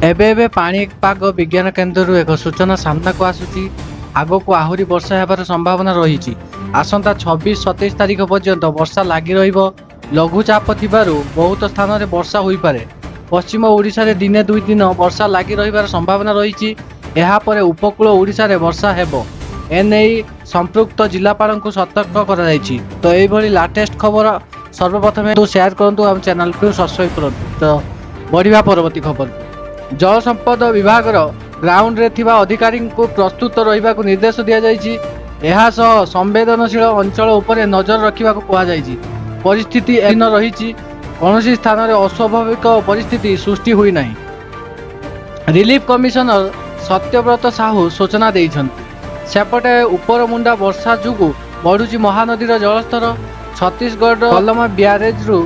एबे पाणीपाग विज्ञान केन्द्र एक सूचना सामना को आसुची आगो को आहुरी वर्षा हेबार संभावना रही। आसंता 26-27 तारिख पर्यंत वर्षा लगी रहिबो। लघुचाप थिबारु बहुत स्थान रे वर्षा होई पारे। पश्चिम ओडिशा रे दिने 2 दिन वर्षा लगी रहिबार संभावना रही। एहा परे उपकूल ओडिशा रे वर्षा हेबो। एने संपृक्त जिलापाल को सतर्क करा जायछि। तो एई भली लेटेस्ट खबर सर्वप्रथमे तो शेयर करंतु, हम चैनल को सब्सक्राइब करंतु। तो बढ़िया परवर्ती खबर जल संपद विभाग ग्राउंड रे थिबा अधिकारी को प्रस्तुत रहिबा को निर्देश दिया जायछि। एहा सह संवेदनशील अंचल उपरे नजर रखिबा को कहा जायछि। परिस्थिति एन रहिछि, कौनसी स्थान रे अस्वाभाविक परिस्थिति सृष्टि हुई नाही। रिलीफ कमिशनर सत्यव्रत साहू सूचना देइछन्ति। सेपटे उपर मुंडा वर्षा जुगु बढ़ुछि महानदीर जलस्तर। छत्तीसगढ़ कलमा ब्यारेज रु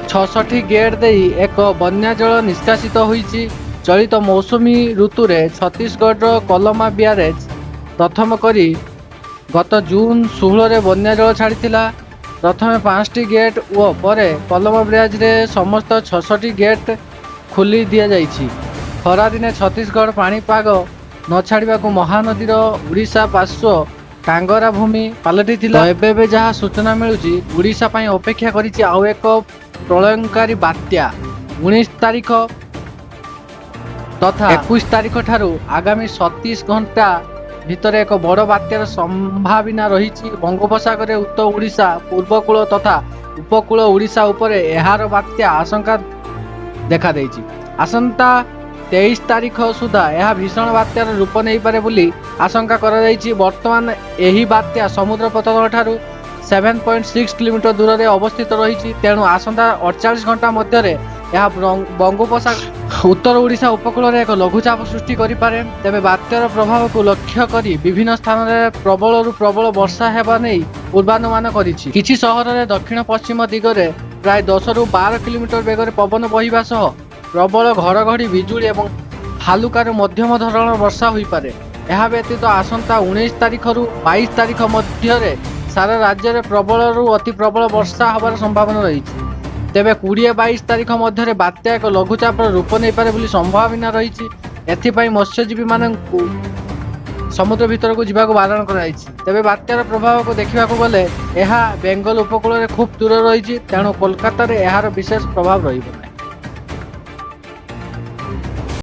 66 गेट दे एक बन्या जल निष्कासित होइछि। चलित मौसुमी ऋतु रे छत्तीसगढ़ कलमा ब्यारेज प्रथम करी गत जून 16 रे बन्या जल छाड़िथिला। प्रथमे 5टी गेट ओ परे कलमा ब्यारेज रे समस्त 66 गेट खोली दिया जाइछि। खरा दिने छत्तीसगढ़ पाणीपाग न छाड़िबा को महानदीर ओडिशा पार्श्व टांगरा भूमि पलटिथिला। एबे जहाँ सूचना मिलुछि, ओडिशा पई अपेक्षा करिछि आउ एक प्रलयंकारी बात्या। 19 तारिख तथा 21 तारिख ठारू आगामी 37 घंटा भितर एक बड़ बात्यार संभावना रही। बंगोपसागर उत्तर ओडिशा, पूर्वकूल तथा उपकूल ओडिशा उपरे एहार बात्या आशंका देखा देइछि। आसंता 23 तारिख सुधा यह भीषण बात्यार रूप नहीं पारे बोली आशंका करा जाइछि। वर्तमान एही बात्या समुद्र पतन ठारू 7.6 किलोमीटर दूर रे अवस्थित रही। तेणु आसंता 48 घंटा मध्य बंगोपसागर उत्तर ओडिशा उपकूल रे एक लघुचाप सृष्टि करि पारे। तेबे बात्यार प्रभाव को लक्ष्य करी विभिन्न स्थान रे प्रबल प्रबल वर्षा हेबा नै पूर्वानुमान करिछि। किछि सहर रे दक्षिण पश्चिम दिगरे प्राय 10 रु 12 किलोमीटर बेगरे पवन बहिबा सह प्रबल घड़घड़ी बिजुली एवं हालुकार मध्यम धरण वर्षा होई पारे। एहा व्यतीत आसंता 19 तारिख रु 22 तारिख मध्य सारा राज्य में प्रबल रु अति प्रबल वर्षा हबार संभावना रही। तेबे 20-22 तारिख मध्य बात्या एक लघुचाप रूप नहीं पारे बोली संभावना रही। एथिपाई मत्स्यजीवी मानकु समुद्र भीतर को जीवा को बारण कराई। तेबे बात्यार प्रभाव को देखा गले यह बेंगल उपकूल रे खूब दूर रही। तेणु कोलकाता रे एहार विशेष प्रभाव रही।